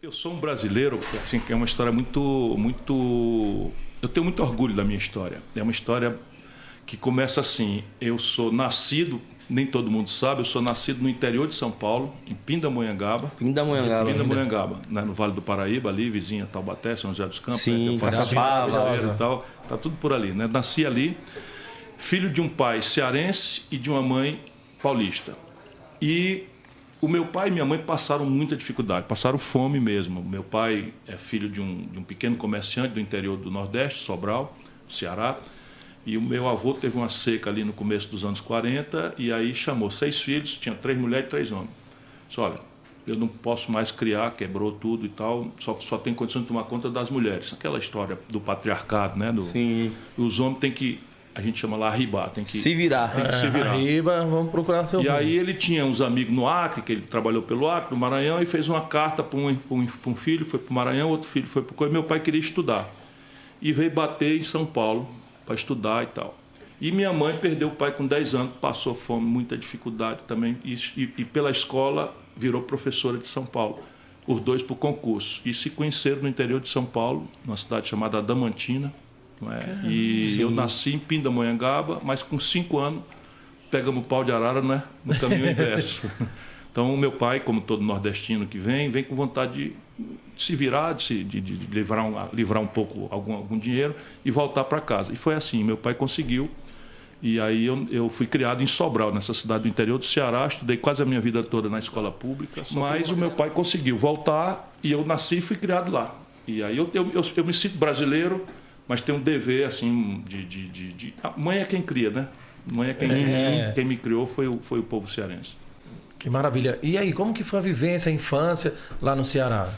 Eu sou um brasileiro, assim, que é uma história muito... Eu tenho muito orgulho da minha história. É uma história que começa assim. Eu sou nascido, nem todo mundo sabe, eu sou nascido no interior de São Paulo, em Pindamonhangaba. Pindamonhangaba, né, no Vale do Paraíba, ali, vizinha Taubaté, São José dos Campos. Sim, Caçapava e tal. Tá tudo por ali, né? Nasci ali, filho de um pai cearense e de uma mãe paulista. E o meu pai e minha mãe passaram muita dificuldade, passaram fome mesmo. Meu pai é filho de um pequeno comerciante do interior do Nordeste, Sobral, Ceará. E o meu avô teve uma seca ali no começo dos anos 40 e aí chamou 6 filhos, tinha 3 mulheres e 3 homens. Disse, olha, eu não posso mais criar, quebrou tudo e tal, só tem condição de tomar conta das mulheres. Aquela história do patriarcado, né? Sim. Os homens têm que, a gente chama lá arribar, tem que se virar. Tem que se virar. Arriba, vamos procurar seu rumo. Aí ele tinha uns amigos no Acre, que ele trabalhou pelo Acre, no Maranhão, e fez uma carta para um filho, foi para o Maranhão, outro filho foi para o Coelho. Meu pai queria estudar. E veio bater em São Paulo para estudar e tal. E minha mãe perdeu o pai com 10 anos, passou fome, muita dificuldade também, e pela escola virou professora de São Paulo, os dois para o concurso. E se conheceram no interior de São Paulo, numa cidade chamada Adamantina. Não é? E sim, eu nasci em Pindamonhangaba, mas com 5 anos pegamos o pau de arara, né, no caminho inverso. Então, o meu pai, como todo nordestino que vem com vontade de se virar, de livrar um pouco algum dinheiro e voltar para casa. E foi assim, meu pai conseguiu. E aí eu fui criado em Sobral, nessa cidade do interior do Ceará, estudei quase a minha vida toda na escola pública, mas o meu pai conseguiu voltar e eu nasci e fui criado lá. E aí eu me sinto brasileiro, mas tenho um dever, assim, A mãe é quem cria, né? Mãe é quem me criou foi o povo cearense. Que maravilha. E aí, como que foi a vivência, a infância lá no Ceará?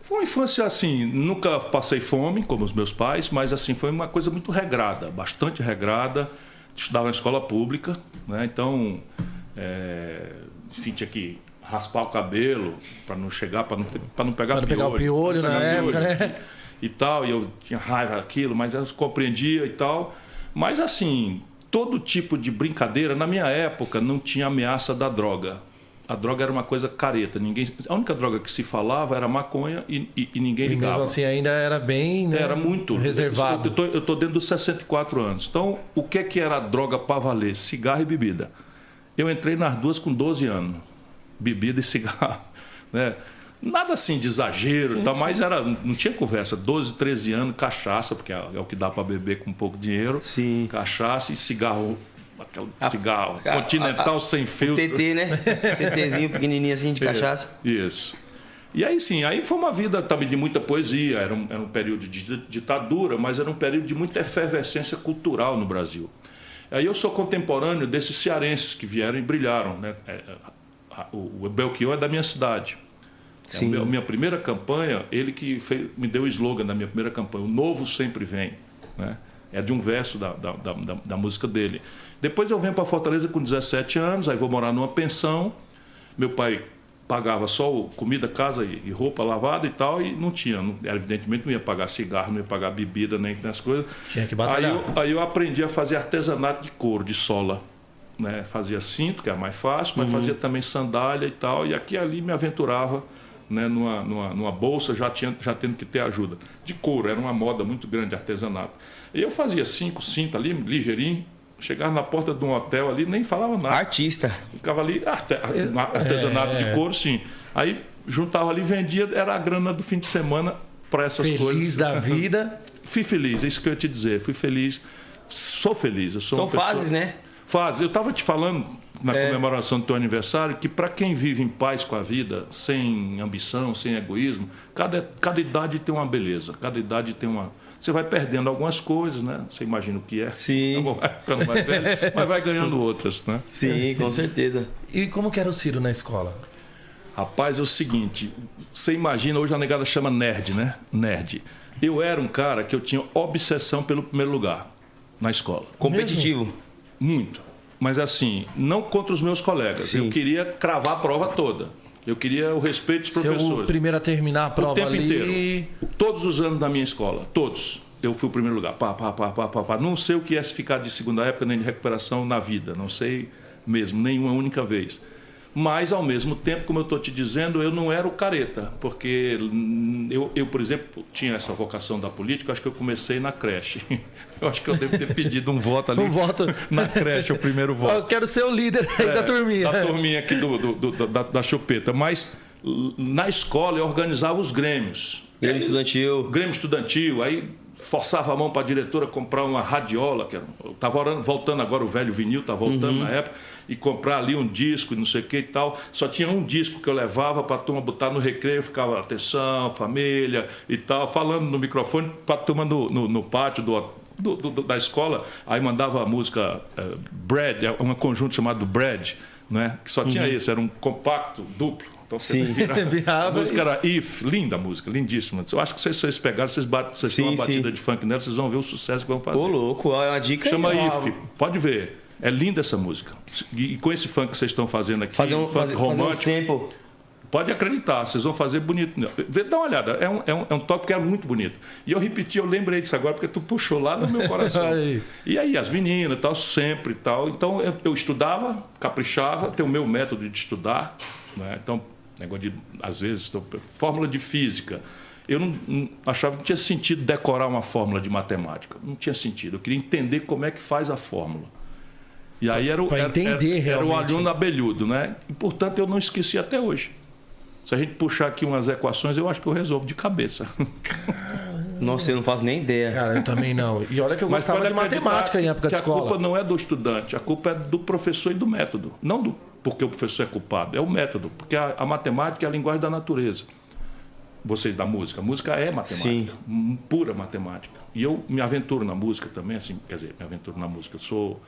Foi uma infância assim, nunca passei fome, como os meus pais, mas assim, foi uma coisa muito regrada, bastante regrada. Estudava na escola pública, né? Então, enfim, tinha que raspar o cabelo para não chegar, para não pegar o piolho na época, né? E tal, e eu tinha raiva daquilo, mas eu compreendia e tal. Mas assim, todo tipo de brincadeira, na minha época, não tinha ameaça da droga. A droga era uma coisa careta. A única droga que se falava era maconha e ninguém ligava. Mesmo assim, ainda era bem, né, era muito reservado. Eu estou dentro dos 64 anos. Então, o que era droga para valer? Cigarro e bebida. Eu entrei nas duas com 12 anos. Bebida e cigarro. Né? Nada assim de exagero, sim, mas não tinha conversa. 12, 13 anos, cachaça, porque é o que dá para beber com pouco dinheiro. Sim. Cachaça e cigarro. Cigarro continental sem filtro. TT, né? TTzinho pequenininho assim de cachaça. Isso. E aí sim, aí foi uma vida também de muita poesia, era um período de ditadura, mas era um período de muita efervescência cultural no Brasil. Aí eu sou contemporâneo desses cearenses que vieram e brilharam, né? O Belchior é da minha cidade. Sim. A minha primeira campanha, ele que me deu o slogan da minha primeira campanha, o novo sempre vem, né? É de um verso da música dele. Depois eu venho para Fortaleza com 17 anos, aí vou morar numa pensão. Meu pai pagava só comida, casa e roupa lavada e tal, e não tinha. Evidentemente não ia pagar cigarro, não ia pagar bebida, nem as coisas. Tinha que batalhar. Aí eu aprendi a fazer artesanato de couro, de sola. Né? Fazia cinto, que era mais fácil, mas fazia também sandália e tal. E aqui e ali me aventurava, né, numa bolsa, já tendo que ter ajuda. De couro, era uma moda muito grande de artesanato. E eu fazia 5 cintos ali, ligeirinho, chegava na porta de um hotel ali, nem falava nada. Artista. Ficava ali, artesanato de couro, sim. Aí juntava ali, vendia, era a grana do fim de semana para essas coisas. Feliz da vida. Fui feliz, é isso que eu ia te dizer. Fui feliz, sou feliz. Eu sou São uma pessoa... fases, né? Fases. Eu estava te falando na comemoração do teu aniversário que para quem vive em paz com a vida, sem ambição, sem egoísmo, cada idade tem uma beleza, cada idade tem uma... Você vai perdendo algumas coisas, né? Você imagina o que é. Sim. Vai ficando mais velho, mas vai ganhando outras, né? Sim, com certeza. E como que era o Ciro na escola? Rapaz, é o seguinte, você imagina, hoje a negada chama nerd, né? Nerd. Eu era um cara que eu tinha obsessão pelo primeiro lugar na escola. Competitivo? Mesmo? Muito. Mas assim, não contra os meus colegas. Sim. Eu queria cravar a prova toda. Eu queria o respeito dos professores. Ser o primeiro a terminar a prova o tempo ali. inteiro. Todos os anos da minha escola, todos. Eu fui o primeiro lugar. Não sei o que é se ficar de segunda época nem de recuperação na vida. Não sei mesmo, nenhuma única vez. Mas, ao mesmo tempo, como eu estou te dizendo, eu não era o careta, porque eu, por exemplo, tinha essa vocação da política, acho que eu comecei na creche. Eu acho que eu devo ter pedido um voto ali na creche, o primeiro voto. Eu quero ser o líder aí da turminha. Da turminha aqui da chupeta. Mas, na escola, eu organizava os grêmios. Grêmio estudantil. Grêmio estudantil, aí forçava a mão para a diretora comprar uma radiola, que estava voltando agora, o velho vinil estava voltando na época, e comprar ali um disco, não sei o que e tal. Só tinha um disco que eu levava para a turma botar no recreio, ficava atenção, família e tal, falando no microfone para a turma no pátio da escola. Aí mandava a música Bread, um conjunto chamado Bread, né? Que só tinha esse, era um compacto duplo. Então, Sim, a música era If, linda a música, lindíssima. Eu acho que vocês pegaram, vocês têm uma batida de funk nela, vocês vão ver o sucesso que vão fazer. Ô, louco, é uma dica. Chama aí, If, pode ver. É linda essa música. E com esse funk que vocês estão fazendo aqui, fazer um romântico, sample. pode acreditar, vocês vão fazer bonito. Dá uma olhada, é um toque que é muito bonito. E eu repeti, eu lembrei disso agora, porque tu puxou lá no meu coração. E aí, as meninas, tal, sempre tal. Então, eu estudava, caprichava, tem o meu método de estudar, né? Então, negócio de, às vezes, fórmula de física. Eu não achava que não tinha sentido decorar uma fórmula de matemática. Não tinha sentido. Eu queria entender como é que faz a fórmula. E aí era o aluno abelhudo, né? E, portanto, eu não esqueci até hoje. Se a gente puxar aqui umas equações, eu acho que eu resolvo de cabeça. Nossa, eu não faço nem ideia. Cara, eu também não. E olha que eu gostava de matemática em época de escola. A culpa não é do estudante, a culpa é do professor e do método. Não porque o professor é culpado, é o método. Porque a matemática é a linguagem da natureza. Vocês da música. A música é matemática. Sim. Pura matemática. E eu me aventuro na música também, assim, quer dizer, me aventuro na música. Eu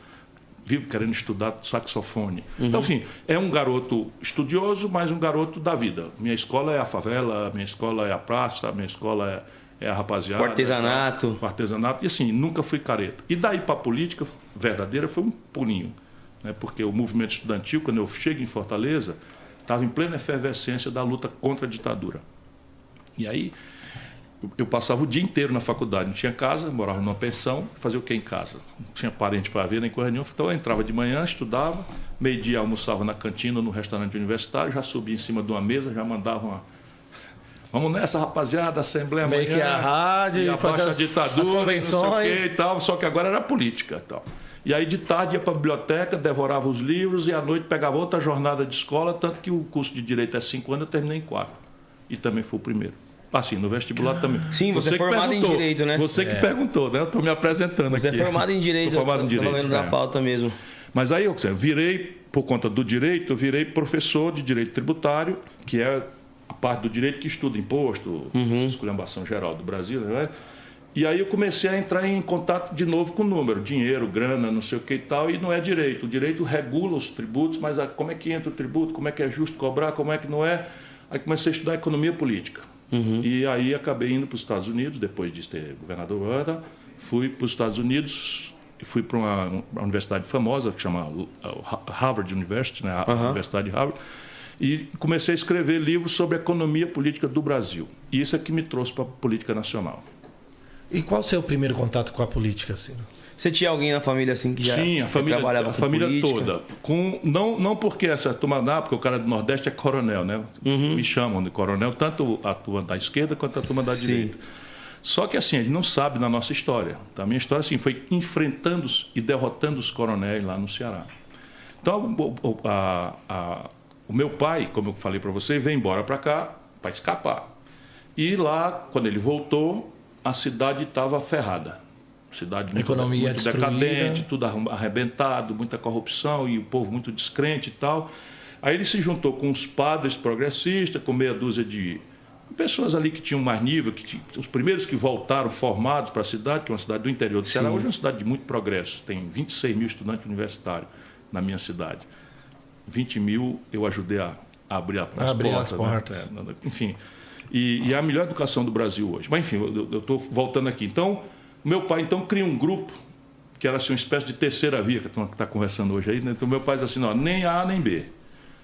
vivo querendo estudar saxofone. Então, assim, é um garoto estudioso, mas um garoto da vida. Minha escola é a favela, minha escola é a praça, minha escola é a rapaziada. O artesanato. O artesanato. E assim, nunca fui careta. E daí para a política verdadeira foi um pulinho. Né? Porque o movimento estudantil, quando eu chego em Fortaleza, estava em plena efervescência da luta contra a ditadura. E aí eu passava o dia inteiro na faculdade, não tinha casa, morava numa pensão, fazia o que em casa? Não tinha parente para ver, nem coisa nenhuma. Então eu entrava de manhã, estudava, meio-dia almoçava na cantina, no restaurante universitário, já subia em cima de uma mesa, já mandava uma... Vamos nessa, rapaziada, Assembleia amanhã. Meio que a rádio, e fazer a ditadura, as convenções. Não sei o que e tal, só que agora era política e tal. E aí de tarde ia para a biblioteca, devorava os livros e à noite pegava outra jornada de escola, tanto que o curso de Direito é 5 anos, eu terminei em 4. E também fui o primeiro. Assim, no vestibular também. Sim, você é formado em Direito, né? Você que perguntou, né? Eu estou me apresentando aqui. Você é formado em Direito. Sou formado em Direito. Falando da pauta mesmo. Mas aí eu virei, por conta do direito, eu virei professor de Direito Tributário, que é a parte do direito que estuda imposto, esculhambação geral do Brasil, né? E aí eu comecei a entrar em contato de novo com o número, dinheiro, grana, não sei o que e tal, e não é direito. O direito regula os tributos, mas como é que entra o tributo, como é que é justo cobrar, como é que não é. Aí comecei a estudar economia política. E aí acabei indo para os Estados Unidos, depois de ter governador Wanda, fui para os Estados Unidos e fui para uma universidade famosa, que chama Harvard University, né? A Universidade de Harvard, e comecei a escrever livros sobre a economia política do Brasil. E isso é que me trouxe para a política nacional. E qual o seu primeiro contato com a política, assim? Você tinha alguém na família assim que já trabalhava com família política? toda. Não porque essa turma porque o cara do Nordeste é coronel, né? Me chamam de coronel, tanto a turma da esquerda quanto a turma da direita. Só que assim, ele não sabe da nossa história. Tá? A minha história assim, foi enfrentando e derrotando os coronéis lá no Ceará. Então, o meu pai, como eu falei para você, veio embora para cá para escapar. E lá, quando ele voltou, a cidade estava ferrada. Cidade muito decadente, tudo arrebentado, muita corrupção e o povo muito descrente e tal. Aí ele se juntou com os padres progressistas, com meia dúzia de pessoas ali que tinham mais nível, os primeiros que voltaram formados para a cidade, que é uma cidade do interior do Ceará. Hoje é uma cidade de muito progresso, tem 26 mil estudantes universitários na minha cidade. 20 mil eu ajudei a abrir as portas. Né? Enfim, e é a melhor educação do Brasil hoje. Mas enfim, eu estou voltando aqui. Então, meu pai então cria um grupo que era assim, uma espécie de terceira via, que está conversando hoje aí. Né? Então meu pai diz assim, não, nem A nem B.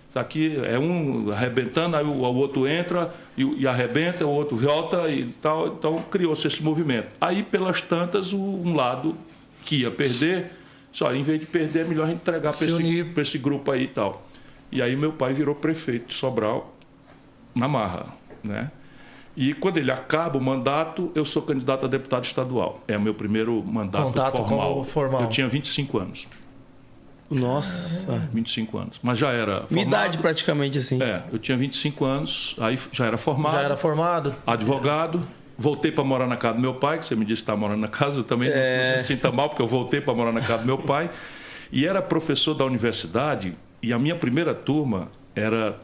Isso aqui é um arrebentando, aí o outro entra e arrebenta, o outro volta e tal. Então criou-se esse movimento. Aí, pelas tantas, um lado que ia perder, só em vez de perder, é melhor a gente entregar para esse grupo aí e tal. E aí meu pai virou prefeito de Sobral na marra, né? E quando ele acaba o mandato, eu sou candidato a deputado estadual. É o meu primeiro mandato formal. Eu tinha 25 anos. Nossa. 25 anos. Mas já era formado. Minha idade praticamente assim. Eu tinha 25 anos, aí já era formado. Já era formado. Advogado. Voltei para morar na casa do meu pai, que você me disse que está morando na casa. Eu também não se sinta mal, porque eu voltei para morar na casa do meu pai. E era professor da universidade, e a minha primeira turma,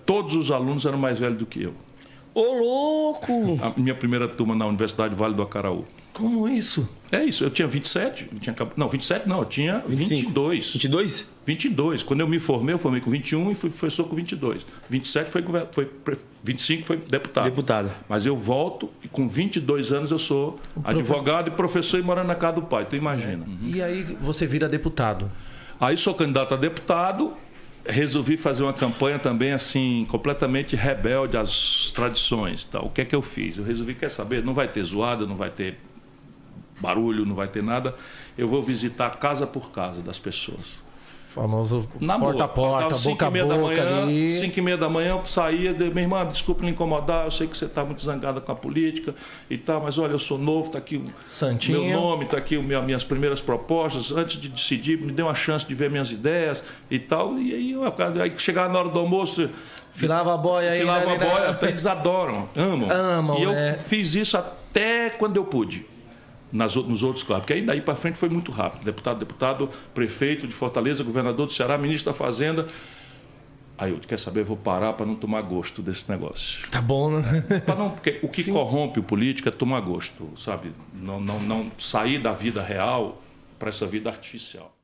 todos os alunos eram mais velhos do que eu. Ô, louco! A minha primeira turma na Universidade Vale do Acaraú. Como isso? É isso, eu tinha 27, não, 27 não, eu tinha 22. 22? 22. Quando eu me formei, eu formei com 21 e fui professor com 22. 27 25 foi deputado. Deputado. Mas eu volto e com 22 anos eu sou advogado e professor e morando na casa do pai, tu imagina. E aí você vira deputado? Aí sou candidato a deputado, resolvi fazer uma campanha também assim, completamente rebelde às tradições. Tá? O que é que eu fiz? Eu resolvi, quer saber, não vai ter zoada, não vai ter barulho, não vai ter nada. Eu vou visitar casa por casa das pessoas. Famoso porta a porta, boca a boca ali. 5h30 da manhã eu saía, minha irmã, desculpa me incomodar, eu sei que você está muito zangada com a política e tal, mas olha, eu sou novo, está aqui o meu nome, está aqui minhas primeiras propostas, antes de decidir, me dê uma chance de ver minhas ideias e tal. E aí chegava na hora do almoço... Filava a boia aí. Filava a boia, até eles adoram, amam. E eu fiz isso até quando eu pude. Nos outros cargos, porque aí daí para frente foi muito rápido. Deputado, prefeito de Fortaleza, governador do Ceará, ministro da Fazenda. Aí eu, quer saber, eu vou parar para não tomar gosto desse negócio. Tá bom, né? Porque o que corrompe o político é tomar gosto, sabe? Não sair da vida real para essa vida artificial.